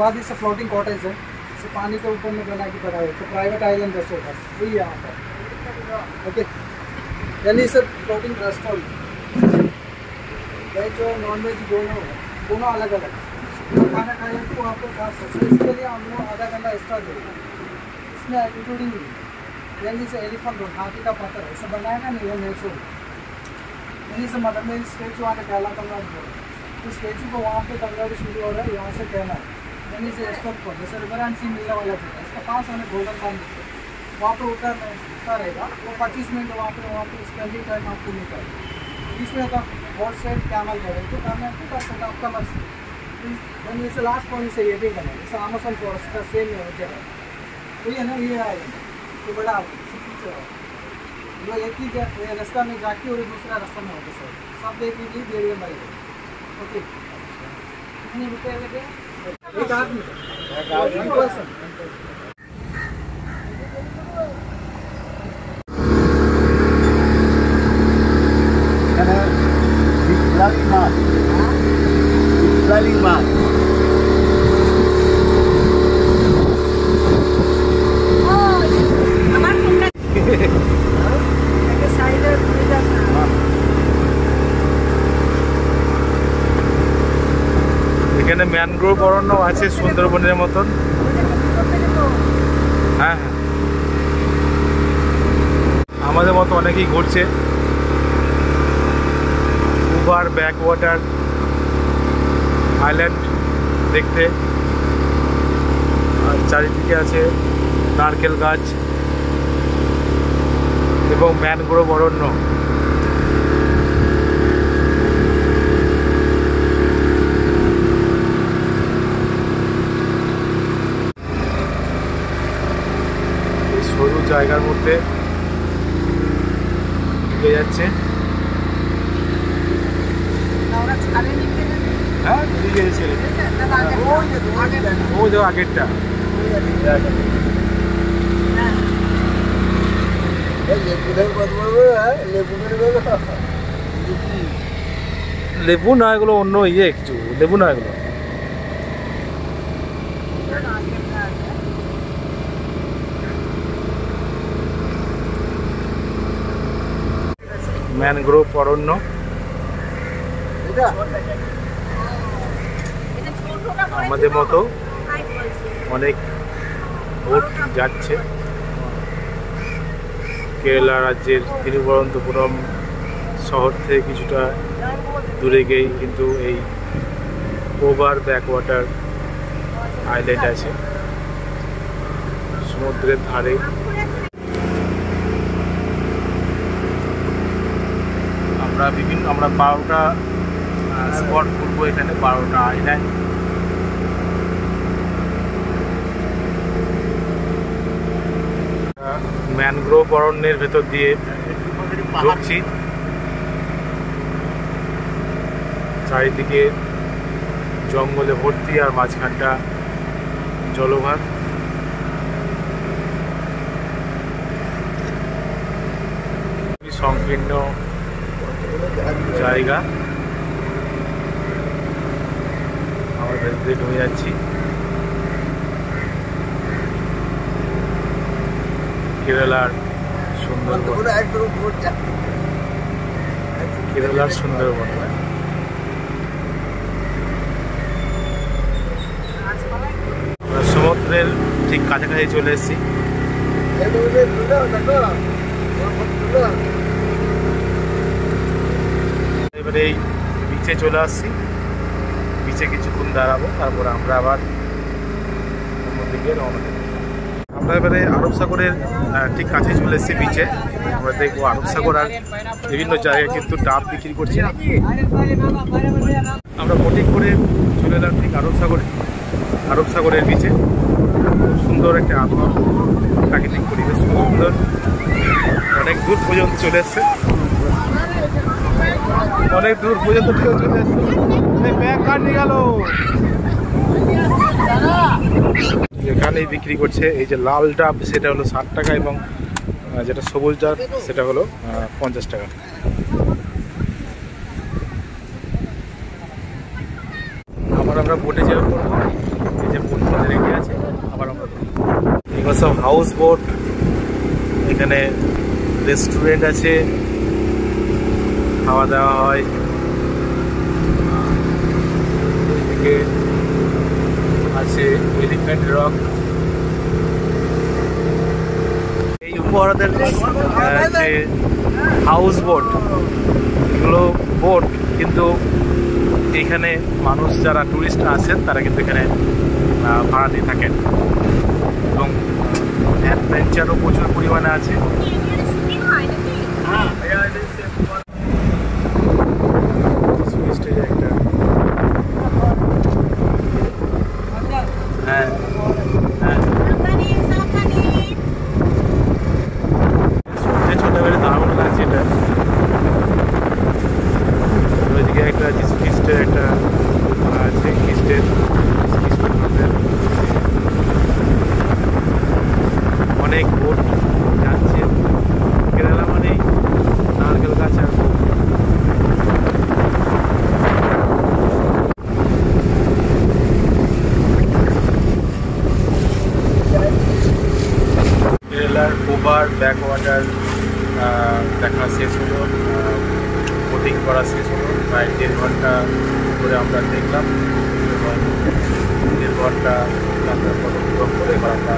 बाद इससे floating cottage है, इसे पानी के ऊपर में बना के पड़ा है, तो प्राइवेट आइलैंड जैसे होगा वही यहाँ पर। ओके, यानी सर फ्लोटिंग रेस्टोरेंट, वेज और नॉन वेज दोनों अलग अलग। तो खाना खाए तो आपको खा सकते हैं, इसके लिए हम लोग आधा घंटा एक्स्ट्रा देंगे। इसमें इंक्लूडिंग यानी से एलिफेंट रोड, हाथी का पत्थर ऐसा बनाया ना, नहीं वो नेचुरल। यही से मतलब में स्टेचू आने कहला तंगा, तो स्टेचू को वहाँ पे तंगा भी शुरू हो रहा है, यहाँ से कहना है यानी से स्टॉप पर जैसे रिवरान सी मिलने वाला जगह, इसका पास हमें गोल्डन टाइम वहाँ पर उतरता रहेगा। वो 25 मिनट वहाँ पे स्पेंडिंग टाइम आपको मिलता है। इसमें तो हॉट साइड कैमल करें तो करना है, कर सकते आपका मर्जी। यानी इसे लास्ट पॉइंट से ये भी करना है, जैसे अमेज़न फॉरेस्ट का सेम जगह वही है ना, ये आएगा तो बड़ा जो एक ही रास्ता में जाके और दूसरा रास्ता में होता सर, सब देख लीजिए देर में। ओके, कितने रुपये लगे? एक आदमी पर्सन। এখানে ম্যানগ্রোভ অরণ্য আছে সুন্দরবনের মতন। হ্যাঁ হ্যাঁ, আমাদের মতো অনেকেই ঘুরছে ওভার ব্যাকওয়াটার আইল্যান্ড দেখতে। আর চারিদিকে আছে নারকেল গাছ এবং ম্যানগ্রোভ অরণ্য। সরু জায়গার মধ্যে ঢুকে যাচ্ছে। হ্যাঁ, ঠিক আছে, ও দেখো আগেরটা। লেবু না, এগুলো অন্য ইয়ে, কিছু লেবু না এগুলো। ম্যানগ্রোভ অরণ্য। আমাদের মতো অনেক বোট যাচ্ছে। কেরালা রাজ্যের তিরুবনন্তপুরম শহর থেকে কিছুটা দূরে গিয়েই কিন্তু এই ওভার ব্যাকওয়াটার আইল্যান্ড আছে, সমুদ্রের ধারে। আমরা 12টা স্পট ঘুরবো এখানে, 12টা আইল্যান্ড। ম্যানগ্রোভ অরণ্যের ভেতর দিয়ে ঢুকছি। চারিদিকে জঙ্গলে ভর্তি আর মাঝখানটা জলভার। সংকীর্ণ জায়গা, আমরা ভেতরে ঢুকে যাচ্ছি। কেরালার সুন্দরবন, কেরালার সুন্দরবন। আমরা সমুদ্রের ঠিক কাছাকাছি চলে এসেছি। এবারে এই বিচে চলে আসছি, বিচে কিছুক্ষণ দাঁড়াবো, তারপরে আমরা আবার অন্যদিকে রওনা দেবো। আমরা এবারে আরব সাগরের ঠিক কাছে চলে এসেছি বিচে। আমরা দেখবো আরব সাগর আর বিভিন্ন জায়গায় কিন্তু ডাব বিক্রি করছে। আমরা বোটিং করে চলে এলাম ঠিক আরব সাগরের বিচে। খুব সুন্দর একটা আবহাওয়া, প্রাকৃতিক পরিবেশ খুব সুন্দর। অনেক দূর পর্যন্ত চলে এসছে, অনেক দূর পর্যন্ত চলে এসছে। ব্যাগ কার নিয়ে গেল। এখানেই বিক্রি করছে এই যে লাল ডাব, সেটা হলো 60 টাকা, এবং যেটা সবুজ ডাব সেটা হলো 50 টাকা। আমরা বোটে যেরকম করবো, এই যে রেডি আছে, আবার আমরা এগুলো সব হাউস বোট। এখানে রেস্টুরেন্ট আছে, খাওয়া দাওয়া হয়। এদিকে আছে এলিফ্যান্ট রক। এই উপহারদের যে হাউস বোট, এগুলো বোট, কিন্তু এখানে মানুষ যারা টুরিস্ট আসেন তারা কিন্তু এখানে ভাড়া দিয়ে থাকেন, এবং অ্যাডভেঞ্চারও প্রচুর পরিমাণে আছে। একটা হ্যাঁ হ্যাঁ ছোটবেলায় দারুণ লাগছে এটা। ওইদিকে একটা যিশু খ্রিস্টের একটা আছে, খ্রিস্টের অনেক বোট যাচ্ছে। কেরালা মানেই নারকেল গাছ আর বোট। কেরালার ওভার ব্যাকওয়াটার দেখা শেষ হলো, বোটিং করা শেষ হলো। প্রায় 1.5 ঘন্টা ধরে আমরা দেখলাম, এবং 1.5 ঘন্টা ফটোগ্রাফ করে এবার আমরা